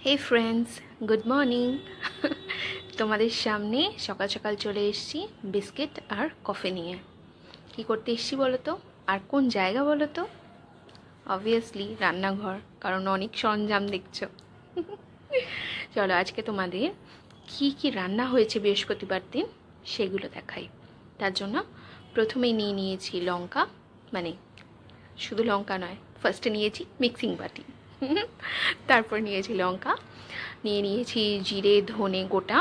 হে friends, good morning. তোমাদের সামনে সকাল সকাল চলে এসেছি বিস্কিট আর কফি নিয়ে। কি করতে এসেছি বলো তো, আর কোন জায়গা বলো তো? অবভিয়াসলি রান্নাঘর, কারণ অনেক সরঞ্জাম দেখছো। চলো আজকে তোমাদের কি কি রান্না হয়েছে বৃহস্পতিবার দিন সেগুলো দেখাই। তার জন্য প্রথমেই নিয়েছি লঙ্কা, মানে শুধু লঙ্কা নয়, ফার্স্টে নিয়েছি মিক্সিং বাটি, তারপর নিয়েছি লঙ্কা, নিয়েছি জিরে ধনে গোটা,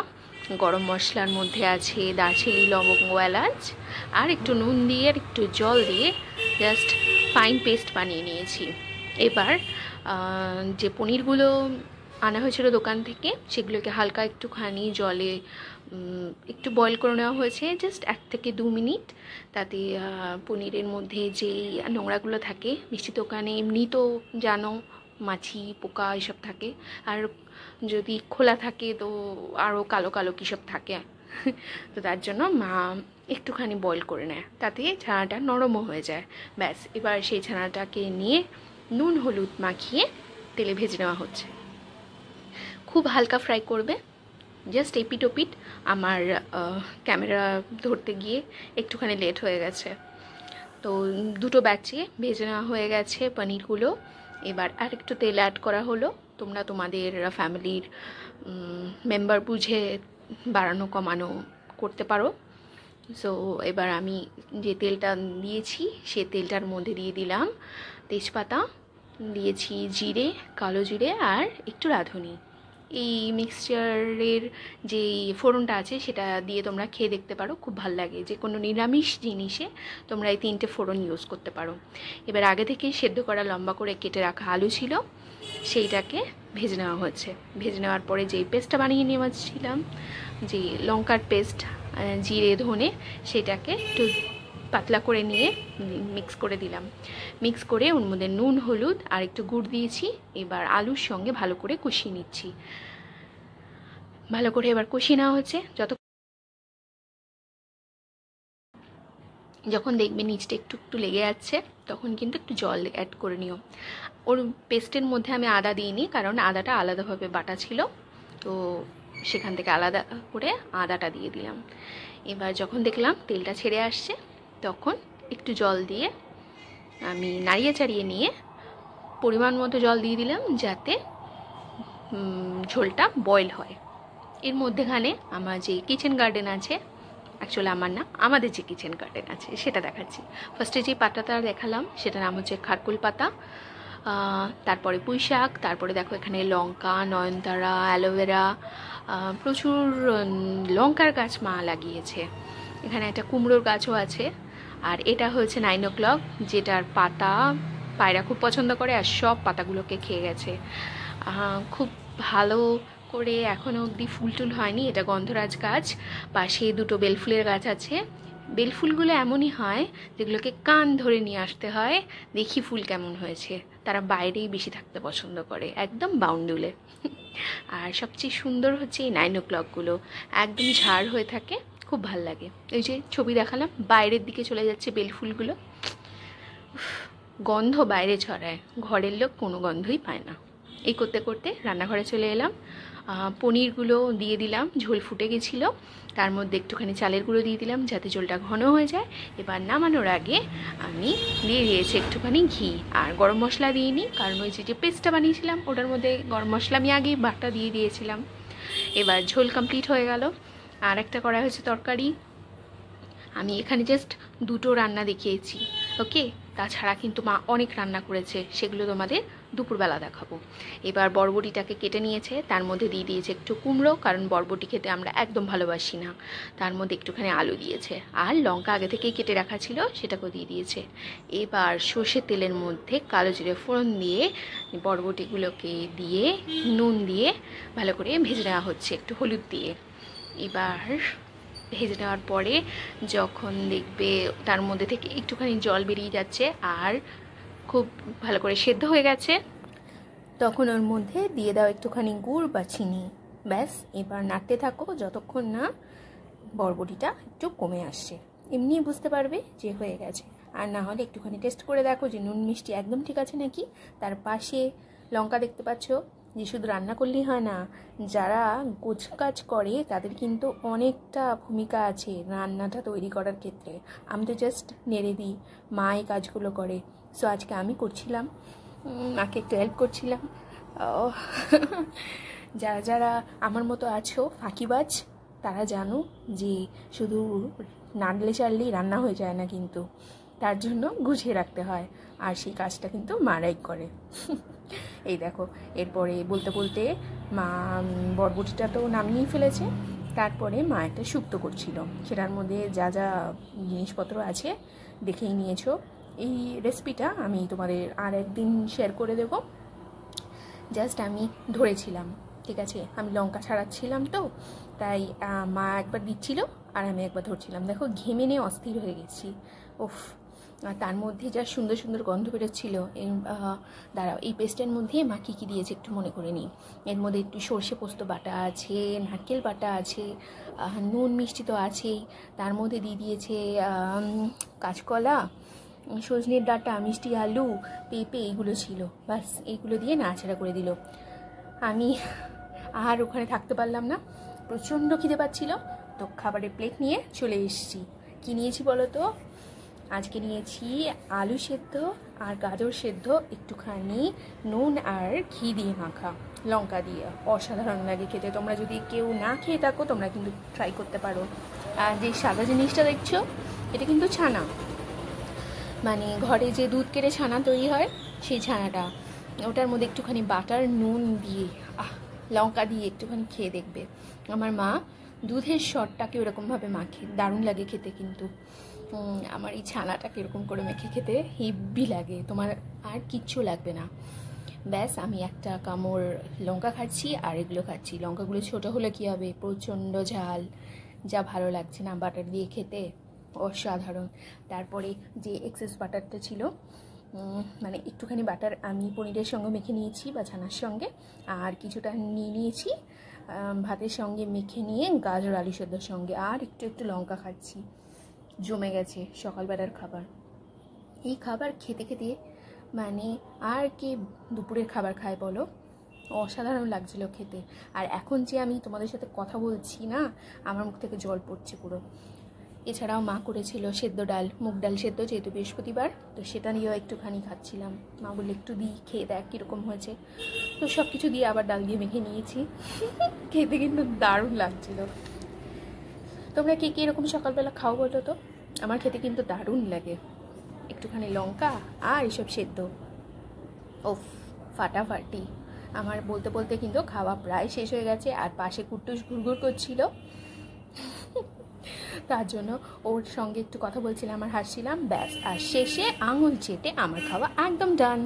গরম মশলার মধ্যে আছে দারচিনি লবঙ্গ এলাচ, আর একটু নুন দিয়ে আর একটু জল দিয়ে জাস্ট ফাইন পেস্ট বানিয়ে নিয়েছি। এবার যে পনিরগুলো আনা হয়েছিল দোকান থেকে সেগুলোকে হালকা একটুখানি জলে একটু বয়েল করে নেওয়া হয়েছে, জাস্ট 1 থেকে 2 মিনিট। তাতে পনিরের মধ্যে যেই নোংরাগুলো থাকে, মিষ্টি দোকানে এমনি তো জানো মাছি পোকা এসব থাকে, আর যদি খোলা থাকে তো আরও কালো কালো কী সব থাকে। তো তার জন্য মা একটুখানি বয়েল করে নেয়, তাতে ছানাটা নরমও হয়ে যায়। ব্যাস, এবার সেই ছানাটাকে নিয়ে নুন হলুদ মাখিয়ে তেলে ভেজে নেওয়া হচ্ছে। খুব হালকা ফ্রাই করবে, জাস্ট এপিট ওপিট। আমার ক্যামেরা ধরতে গিয়ে একটুখানি লেট হয়ে গেছে। তো দুটো ব্যাচে ভেজে নেওয়া হয়ে গেছে পনিরগুলো। এবার আর একটু তেল অ্যাড করা হলো, তোমরা তোমাদের ফ্যামিলির মেম্বার বুঝে বাড়ানো কমানো করতে পারো। সো এবার আমি যে তেলটা দিয়েছি সে তেলটার মধ্যে দিয়ে দিলাম তেজপাতা, দিয়েছি জিরে, কালো জিরে আর একটু রাঁধুনি। এই মিক্সচারের যে ফোড়নটা আছে সেটা দিয়ে তোমরা খেয়ে দেখতে পারো, খুব ভালো লাগে। যে কোনো নিরামিষ জিনিসে তোমরা এই 3টে ফোড়ন ইউজ করতে পারো। এবার আগে থেকে সেদ্ধ করা লম্বা করে কেটে রাখা আলু ছিল, সেইটাকে ভেজে নেওয়া হয়েছে। ভেজে নেওয়ার পরে যেই পেস্টটা বানিয়ে নিয়েছিলাম, যে লঙ্কার পেস্ট জিরে ধনে, সেটাকে একটু পাতলা করে নিয়ে মিক্স করে দিলাম। মিক্স করে ওর মধ্যে নুন হলুদ আর একটু গুড় দিয়েছি। এবার আলুর সঙ্গে ভালো করে কষিয়ে নিচ্ছি। ভালো করে এবার কষিয়ে নেওয়া হচ্ছে। যখন দেখবে নিচটা একটু একটু লেগে যাচ্ছে তখন কিন্তু একটু জল অ্যাড করে নিও। ওর পেস্টের মধ্যে আমি আদা দিইনি, কারণ আদাটা আলাদাভাবে বাটা ছিল, তো সেখান থেকে আলাদা করে আদাটা দিয়ে দিলাম। এবার যখন দেখলাম তেলটা ছেড়ে আসছে তখন একটু জল দিয়ে আমি নাড়িয়ে চাড়িয়ে নিয়ে পরিমাণ মতো জল দিয়ে দিলাম, যাতে ঝোলটা বয়েল হয়। এর মধ্যেখানে আমার যে কিচেন গার্ডেন আছে, অ্যাকচুয়ালি আমার না, আমাদের যে কিচেন গার্ডেন আছে সেটা দেখাচ্ছি। ফার্স্টে যে পাতাটা দেখালাম সেটার নাম হচ্ছে খারকুল পাতা, তারপরে পুঁই শাক, তারপরে দেখো এখানে লঙ্কা, নয়নতারা, অ্যালোভেরা, প্রচুর লঙ্কার গাছ মা লাগিয়েছে। এখানে একটা কুমড়োর গাছও আছে। আর এটা হচ্ছে 9 o'clock, যেটার পাতা পায়রা খুব পছন্দ করে আর সব পাতাগুলোকে খেয়ে গেছে। খুব ভালো করে এখনও অবধি ফুল টুল হয়নি। এটা গন্ধরাজ গাছ, পাশে 2টো বেলফুলের গাছ আছে। বেলফুলগুলো এমনই হয় যেগুলোকে কান ধরে নিয়ে আসতে হয়, দেখি ফুল কেমন হয়েছে। তারা বাইরেই বেশি থাকতে পছন্দ করে, একদম বাউন্ডুলে। আর সবচেয়ে সুন্দর হচ্ছে এই 9 o'clockগুলো, একদম ঝাড় হয়ে থাকে, খুব ভাল লাগে। ওই যে ছবি দেখালাম, বাইরের দিকে চলে যাচ্ছে বেলফুলগুলো, গন্ধ বাইরে ছড়ায়, ঘরের লোক কোনো গন্ধই পায় না। এই করতে করতে রান্নাঘরে চলে এলাম। পনিরগুলো দিয়ে দিলাম, ঝোল ফুটে গেছিলো, তার মধ্যে একটুখানি চালের গুঁড়ো দিয়ে দিলাম যাতে ঝোলটা ঘন হয়ে যায়। এবার নামানোর আগে আমি দিয়ে দিয়েছি একটুখানি ঘি, আর গরম মশলা দিইনি, কারণ ওই যে পেস্টটা বানিয়েছিলাম ওটার মধ্যে গরম মশলা আমি আগেই বাটা দিয়ে দিয়েছিলাম। এবার ঝোল কমপ্লিট হয়ে গেল। আর একটা করা হয়েছে তরকারি। আমি এখানে জাস্ট 2টো রান্না দেখিয়েছি, ওকে। তাছাড়া কিন্তু মা অনেক রান্না করেছে, সেগুলো তোমাদের দুপুরবেলা দেখাবো। এবার বরবটিটাকে কেটে নিয়েছে, তার মধ্যে দিয়ে দিয়েছে একটু কুমড়ো, কারণ বরবটি খেতে আমরা একদম ভালোবাসি না। তার মধ্যে একটুখানি আলু দিয়েছে, আর লঙ্কা আগে থেকেই কেটে রাখা ছিল সেটাকেও দিয়ে দিয়েছে। এবার সর্ষের তেলের মধ্যে কালো জিরে ফোড়ন দিয়ে বরবটিগুলোকে দিয়ে নুন দিয়ে ভালো করে ভেজে নেওয়া হচ্ছে, একটু হলুদ দিয়ে। এবার ভেজে নেওয়ার পরে যখন দেখবে তার মধ্যে থেকে একটুখানি জল বেরিয়ে যাচ্ছে আর খুব ভালো করে সেদ্ধ হয়ে গেছে, তখন ওর মধ্যে দিয়ে দাও একটুখানি গুড় বা চিনি। ব্যাস, এবার নাড়তে থাকো যতক্ষণ না বরবটিটা একটু কমে আসছে। এমনি বুঝতে পারবে যে হয়ে গেছে। আর না হলে একটুখানি টেস্ট করে দেখো যে নুন মিষ্টি একদম ঠিক আছে নাকি। তার পাশে লঙ্কা দেখতে পাচ্ছ, যে শুধু রান্না করলেই হয় না, যারা গোছকাজ করে তাদের কিন্তু অনেকটা ভূমিকা আছে রান্নাটা তৈরি করার ক্ষেত্রে। আমি তো জাস্ট নেড়ে দিই, মা এই কাজগুলো করে। সো আজকে আমি করছিলাম, মাকে একটু হেল্প করছিলাম। যারা যারা আমার মতো আছো ফাঁকিবাজ, তারা জানো যে শুধু নাড়লে চাড়লেই রান্না হয়ে যায় না, কিন্তু তার জন্য গুছিয়ে রাখতে হয়, আর সেই কাজটা কিন্তু মারাই করে। এই দেখো, এরপরে বলতে বলতে মা বরবটিটা তো নামিয়েই ফেলেছে। তারপরে মা একটা শুক্তো করছিল, সেটার মধ্যে যা যা জিনিসপত্র আছে দেখেই নিয়েছো। এই রেসিপিটা আমি তোমাদের আর একদিন শেয়ার করে দেবো। জাস্ট আমি ধরেছিলাম, ঠিক আছে, আমি লঙ্কা ছাড়াচ্ছিলাম তো, তাই মা একবার দিচ্ছিল আর আমি একবার ধরছিলাম। দেখো ঘেমে নিয়ে অস্থির হয়ে গেছি, উফ। আর তার মধ্যে যা সুন্দর সুন্দর গন্ধ বেরোচ্ছিল। দাঁড়াও, এই পেস্টের মধ্যে মা কী কী দিয়েছে একটু মনে করে নিই। এর মধ্যে একটু সর্ষে পোস্ত বাটা আছে, নারকেল বাটা আছে, নুন মিষ্টি তো আছেই, তার মধ্যে দিয়ে দিয়েছে কাঁচকলা, সজনের ডাঁটা, মিষ্টি আলু, পেঁপে, এগুলো ছিল। বাস এইগুলো দিয়ে নাড়াচাড়া করে দিল। আমি আর ওখানে থাকতে পারলাম না, প্রচণ্ড খিদে পাচ্ছিল, তো খাবারের প্লেট নিয়ে চলে এসেছি। কী নিয়েছি বলো তো? আজকে নিয়েছি আলু সেদ্ধ আর গাজর সেদ্ধ, একটুখানি নুন আর ঘি দিয়ে মাখা, লঙ্কা দিয়ে। অসাধারণ লাগে খেতে। তোমরা যদি কেউ না খেয়ে থাকো, তোমরা কিন্তু ট্রাই করতে পারো। আর যে সাদা জিনিসটা দেখছো, এটা কিন্তু ছানা, মানে ঘরে যে দুধ কেটে ছানা তৈরি হয়, সেই ছানাটা। ওটার মধ্যে একটুখানি বাটার, নুন দিয়ে, লঙ্কা দিয়ে একটুখানি খেয়ে দেখবে। আমার মা দুধের সরটাকে ওরকমভাবে মাখে, দারুণ লাগে খেতে। কিন্তু আমার এই ছানাটাকে এরকম করে মেখে খেতে হেব্বি লাগে, তোমার আর কিচ্ছু লাগবে না। ব্যাস, আমি একটা কামড় লঙ্কা খাচ্ছি আর এগুলো খাচ্ছি। লঙ্কাগুলো ছোটো হলে কী হবে, প্রচণ্ড ঝাল, যা ভালো লাগছে না বাটার দিয়ে খেতে, অসাধারণ। তারপরে যে এক্সেস বাটারটা ছিল, মানে একটুখানি বাটার আমি পনিরের সঙ্গে মেখে নিয়েছি বা ছানার সঙ্গে, আর কিছুটা নিয়ে নিয়েছি ভাতের সঙ্গে মেখে নিয়ে গাজর আলু সেদ্ধর সঙ্গে, আর একটু একটু লঙ্কা খাচ্ছি। জমে গেছে সকালবেলার খাবার। এই খাবার খেতে খেতে মানে আর কি দুপুরের খাবার খায় বলো, অসাধারণ লাগছিল খেতে। আর এখন যে আমি তোমাদের সাথে কথা বলছি না, আমার মুখ থেকে জল পড়ছে পুরো। এছাড়াও মা করেছিল সেদ্ধ ডাল, মুগ ডাল সেদ্ধ, যেহেতু বৃহস্পতিবার, তো সেটা নিয়েও একটুখানি খাচ্ছিলাম। মা বললে একটু দিই, খেয়ে দেখ কীরকম হয়েছে। তো সব কিছু দিয়ে আবার ডাল দিয়ে মেখে নিয়েছি। খেতে কিন্তু দারুণ লাগছিল। তোমরা কে কীরকম সকালবেলা খাও বলো তো? আমার খেতে কিন্তু দারুণ লাগে। একটুখানি লঙ্কা আর এসব সেদ্ধ, ওফ, ফাটাফাটি। আমার বলতে বলতে কিন্তু খাওয়া প্রায় শেষ হয়ে গেছে, আর পাশে কুট্টুস ঘুরঘুর করছিল, তার জন্য ওর সঙ্গে একটু কথা বলছিলাম আর হাসছিলাম। ব্যাস, আর শেষে আঙুল চেটে আমার খাওয়া একদম ডান।